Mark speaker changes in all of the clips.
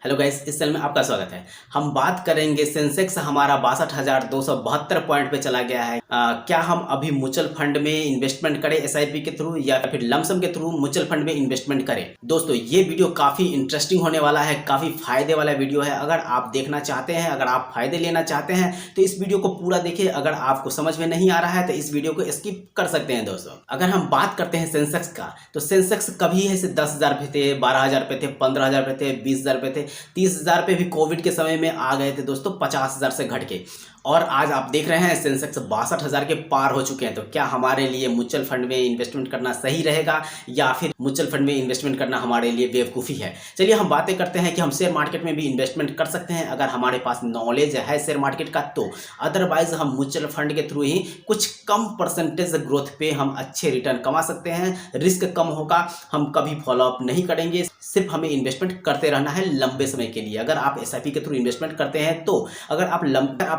Speaker 1: Hello guys, इस channel में आपका स्वागत है। हम बात करेंगे सेंसेक्स हमारा 62,272 पॉइंट पे चला गया है। क्या हम अभी म्यूचुअल फंड में इन्वेस्टमेंट करें एसआईपी के थ्रू या फिर लमसम के थ्रू म्यूचुअल फंड में इन्वेस्टमेंट करें? दोस्तों, ये वीडियो काफ़ी इंटरेस्टिंग होने वाला है, काफ़ी फायदे वाला वीडियो है। अगर आप देखना चाहते हैं, अगर आप फायदे लेना चाहते हैं तो इस वीडियो को पूरा देखिए। अगर आपको समझ में नहीं आ रहा है तो इस वीडियो को स्किप कर सकते हैं। दोस्तों, अगर हम बात करते हैं सेंसेक्स का, तो सेंसेक्स कभी ऐसे 10,000 पे थे, 12,000 पे थे, 15,000 पे थे, 20,000 पे थे, 30,000 पे भी कोविड के समय में आ गए थे दोस्तों, 50,000 से घट के। और आज आप देख रहे हैं सेंसेक्स 62,000 के पार हो चुके हैं। तो क्या हमारे लिए म्यूचुअल फंड में इन्वेस्टमेंट करना सही रहेगा या फिर म्यूचुअल फंड में इन्वेस्टमेंट करना हमारे लिए बेवकूफ़ी है? चलिए हम बातें करते हैं कि हम शेयर मार्केट में भी इन्वेस्टमेंट कर सकते हैं अगर हमारे पास नॉलेज है शेयर मार्केट का तो। अदरवाइज हम म्यूचुअल फंड के थ्रू ही कुछ कम परसेंटेज ग्रोथ पे हम अच्छे रिटर्न कमा सकते हैं। रिस्क कम होगा, हम कभी फॉलोअप नहीं करेंगे, सिर्फ हमें इन्वेस्टमेंट करते रहना है लंबे समय के लिए। अगर आप एसआईपी के थ्रू इन्वेस्टमेंट करते हैं तो अगर आप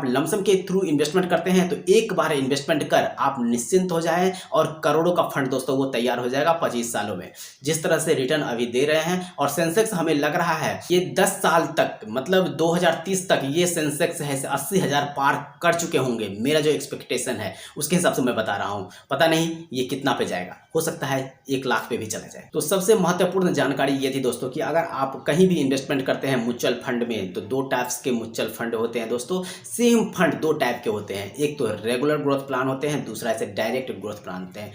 Speaker 1: लमसम के थ्रू इन्वेस्टमेंट करते हैं तो एक बार इन्वेस्टमेंट कर आप निश्चिंत हो जाएं और करोड़ों का फंड दोस्तों वो तैयार हो जाएगा 25 सालों में। जिस तरह से रिटर्न अभी दे रहे हैं और सेंसेक्स हमें लग रहा है ये 10 साल तक मतलब 2030 तक ये सेंसेक्स है 80,000 पार कर चुके होंगे। मेरा जो एक्सपेक्टेशन है उसके हिसाब से मैं बता रहा हूँ। पता नहीं ये कितना पे जाएगा, हो सकता है 1 लाख पे भी चला जाए। तो सबसे महत्वपूर्ण जानकारी ये थी दोस्तों कि अगर आप कहीं भी इन्वेस्टमेंट करते हैं म्यूचुअल फंड में तो 2 टाइप्स के म्यूचुअल फंड होते हैं दोस्तों। सेम फंड 2 टाइप के होते हैं, एक तो रेगुलर ग्रोथ प्लान होते हैं, दूसरा ऐसे डायरेक्ट ग्रोथ प्लान होते हैं।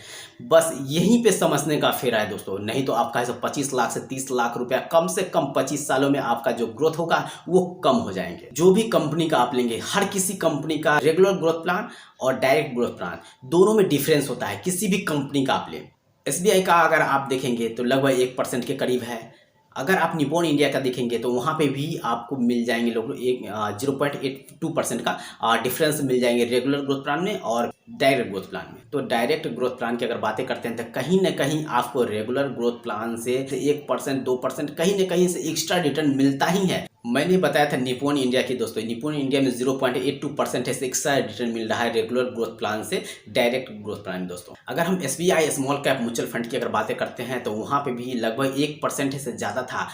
Speaker 1: बस यहीं पे समझने का फेरा है दोस्तों। नहीं तो आपका ऐसा 25 लाख से 30 लाख रुपया कम से कम 25 सालों में आपका जो ग्रोथ होगा वो कम हो जाएंगे। जो भी कंपनी का आप लेंगे, हर किसी कंपनी का रेगुलर ग्रोथ प्लान और डायरेक्ट ग्रोथ प्लान दोनों में डिफरेंस होता है। किसी भी कंपनी का आप लें, एसबीआई का अगर आप देखेंगे तो लगभग 1% के करीब है। अगर आप निप्पॉन इंडिया का देखेंगे तो वहाँ पे भी आपको मिल जाएंगे लोग 0.82% का डिफरेंस मिल जाएंगे रेगुलर ग्रोथ प्लान में और डायरेक्ट ग्रोथ प्लान में। तो डायरेक्ट ग्रोथ प्लान की अगर बातें करते हैं तो कहीं ना कहीं आपको रेगुलर ग्रोथ प्लान से 1% 2% कहीं ना कहीं से एक्स्ट्रा रिटर्न मिलता ही है। मैंने बताया था निप्पॉन इंडिया की दोस्तों, निप्पॉन इंडिया में 0.82% से एक्स्ट्रा रिटर्न मिल रहा है रेगुलर ग्रोथ प्लान से डायरेक्ट ग्रोथ प्लान में दोस्तों। अगर हम SBI small cap mutual fund की अगर बातें करते हैं तो वहाँ पे भी लगभग 1% से ज़्यादा था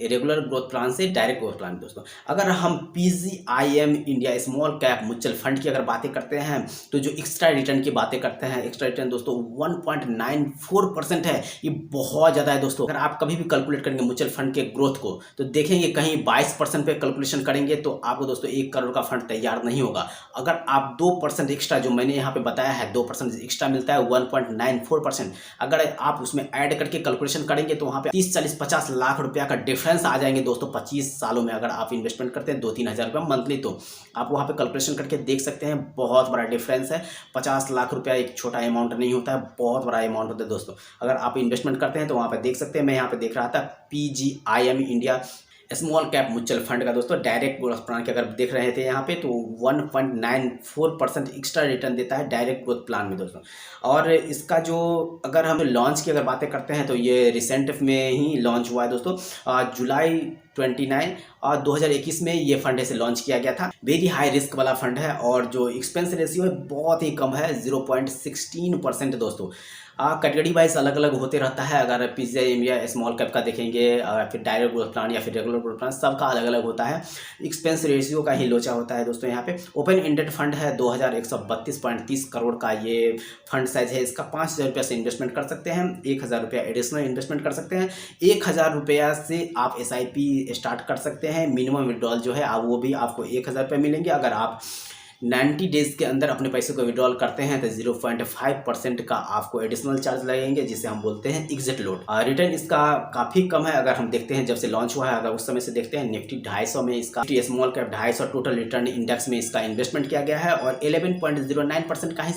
Speaker 1: रेगुलर ग्रोथ प्लान से डायरेक्ट ग्रोथ प्लान दोस्तों। अगर हम PGIM India small cap mutual fund की अगर बातें करते हैं तो जो एक्स्ट्रा रिटर्न की बातें करते हैं, एक्स्ट्रा रिटर्न दोस्तों 1.94% है। ये बहुत ज़्यादा है दोस्तों। अगर आप कभी भी कैलकुलेट करेंगे म्यूचुअल फंड के ग्रोथ को तो देखेंगे कहीं 22% पे कैलकुलेशन करेंगे तो आपको दोस्तों 1 करोड़ का फंड तैयार नहीं होगा। अगर आप 2% एक्स्ट्रा जो मैंने यहाँ पे बताया है 2% एक्स्ट्रा मिलता है 1.94%। अगर आप उसमें ऐड करके कैलकुलेशन करेंगे तो वहाँ पे 30, 40, 50 लाख रुपया का डिफरेंस आ जाएंगे दोस्तों 25 सालों में। अगर आप इन्वेस्टमेंट करते हैं 2-3 हज़ार रुपया मंथली तो आप वहाँ पे कैलकुलेशन करके देख सकते हैं, बहुत बड़ा डिफरेंस है। 50 लाख रुपया एक छोटा अमाउंट नहीं होता है, बहुत बड़ा अमाउंट होता है दोस्तों। अगर आप इन्वेस्टमेंट करते हैं तो वहाँ पे देख सकते हैं। मैं यहाँ पे देख रहा था PGIM India small cap mutual fund का दोस्तों डायरेक्ट ग्रोथ प्लान के अगर देख रहे थे यहाँ पे तो 1.94% एक्स्ट्रा रिटर्न देता है डायरेक्ट ग्रोथ प्लान में दोस्तों। और इसका जो अगर हम लॉन्च की अगर बातें करते हैं तो ये रिसेंट में ही लॉन्च हुआ है दोस्तों। जुलाई 29 और 2021 में ये फंड ऐसे लॉन्च किया गया था। वेरी हाई रिस्क वाला फंड है और जो एक्सपेंस रेशियो है बहुत ही कम है, 0.16% दोस्तों। कैटेगरी वाइज अलग अलग होते रहता है। अगर पीजीआईएम या स्मॉल कैप का देखेंगे फिर डायरेक्ट ग्रोथ प्लान या फिर रेगुलर ग्रोथ प्लान, सबका अलग अलग होता है। एक्सपेंस रेशियो का ही लोचा होता है दोस्तों। यहाँ पे ओपन एंडेड फंड है, 2132.30 करोड़ का ये फंड साइज है। इसका 5,000 रुपया से इन्वेस्टमेंट कर सकते हैं, 1,000 रुपया एडिशनल इन्वेस्टमेंट कर सकते हैं। 1,000 रुपया से आप एसआईपी स्टार्ट कर सकते हैं। मिनिमम विड्रॉल जो है वो भी आपको 1,000 रुपया मिलेंगे। अगर आप 90 डेज के अंदर अपने पैसे को विड्रॉल करते हैं तो 0.5% का आपको एडिशनल चार्ज लगेंगे, जिसे हम बोलते हैं एग्जिट लोड। रिटर्न इसका काफ़ी कम है। अगर हम देखते हैं जब से लॉन्च हुआ है, अगर उस समय से देखते हैं निफ्टी 250 में इसका, small cap 250 total return index में इसका इन्वेस्टमेंट किया गया है और 11.09% का ही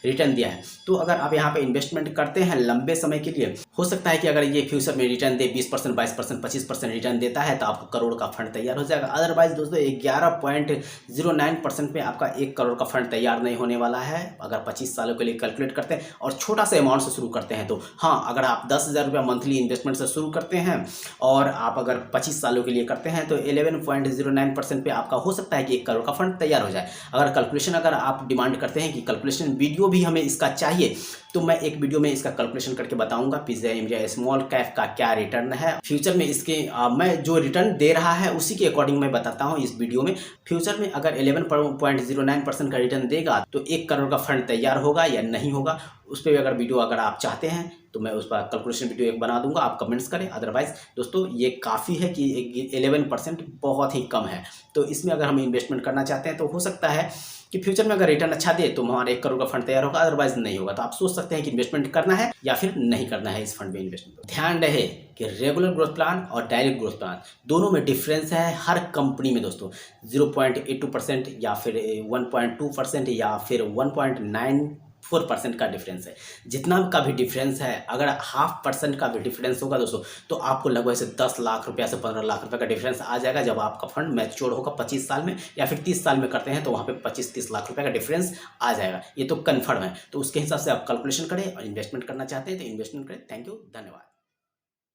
Speaker 1: रिटर्न दिया है। तो अगर आप यहाँ पे इन्वेस्टमेंट करते हैं लंबे समय के लिए, हो सकता है कि अगर ये फ्यूचर में रिटर्न दे 20%, 22%, 25% रिटर्न देता है तो आपको करोड़ का फंड तैयार हो जाएगा। अदरवाइज दोस्तों 11.09% में आपका 1 करोड़ का फंड तैयार नहीं होने वाला है। अगर 25 सालों के लिए कैलकुलेट करते हैं और छोटा सा अमाउंट से शुरू करते हैं तो हाँ, अगर आप 10,000 रुपया मंथली इन्वेस्टमेंट से शुरू करते हैं और आप अगर 25 सालों के लिए करते हैं तो 11.09% पे आपका हो सकता है कि 1 करोड़ का फंड तैयार हो जाए। अगर कैलकुलेशन अगर आप डिमांड करते हैं कि कैलकुलेशन वीडियो भी हमें इसका चाहिए तो मैं एक वीडियो में इसका कैलकुलेशन करके बताऊंगा पिज़्ज़ा इंडिया स्मॉल कैप का क्या रिटर्न है फ्यूचर में। इसके मैं जो रिटर्न दे रहा है उसी के अकॉर्डिंग मैं बताता हूँ इस वीडियो में। फ्यूचर में अगर 11.09% का रिटर्न देगा तो 1 करोड़ का फंड तैयार होगा या नहीं होगा, उस पर अगर वीडियो अगर आप चाहते हैं तो मैं उस पर कैलकुलेशन वीडियो एक बना दूंगा, आप कमेंट्स करें। अदरवाइज दोस्तों ये काफ़ी है कि 11% बहुत ही कम है, तो इसमें अगर हम इन्वेस्टमेंट करना चाहते हैं तो हो सकता है कि फ्यूचर में अगर रिटर्न अच्छा दे तो हमारा 1 करोड़ का फंड तैयार होगा, अदरवाइज नहीं होगा। तो आप सोच सकते हैं कि इन्वेस्टमेंट करना है या फिर नहीं करना है इस फंड में इन्वेस्टमेंट। ध्यान रहे कि रेगुलर ग्रोथ प्लान और डायरेक्ट ग्रोथ प्लान दोनों में डिफरेंस है हर कंपनी में दोस्तों। 0.82% या फिर 1.2% या फिर 1.94% का डिफरेंस है। जितना का भी डिफरेंस है, अगर 0.5% का भी डिफरेंस होगा दोस्तों तो आपको लगभग से 10 लाख रुपया से 15 लाख रुपए का डिफरेंस आ जाएगा। जब आपका फंड मैच्योर होगा 25 साल में या फिर 30 साल में करते हैं तो वहाँ पे 25-30 लाख रुपए का डिफरेंस आ जाएगा, ये तो कन्फर्म है। तो उसके हिसाब से आप कैलकुलेशन करें और इन्वेस्टमेंट करना चाहते हैं तो इन्वेस्टमेंट करें। थैंक यू, धन्यवाद।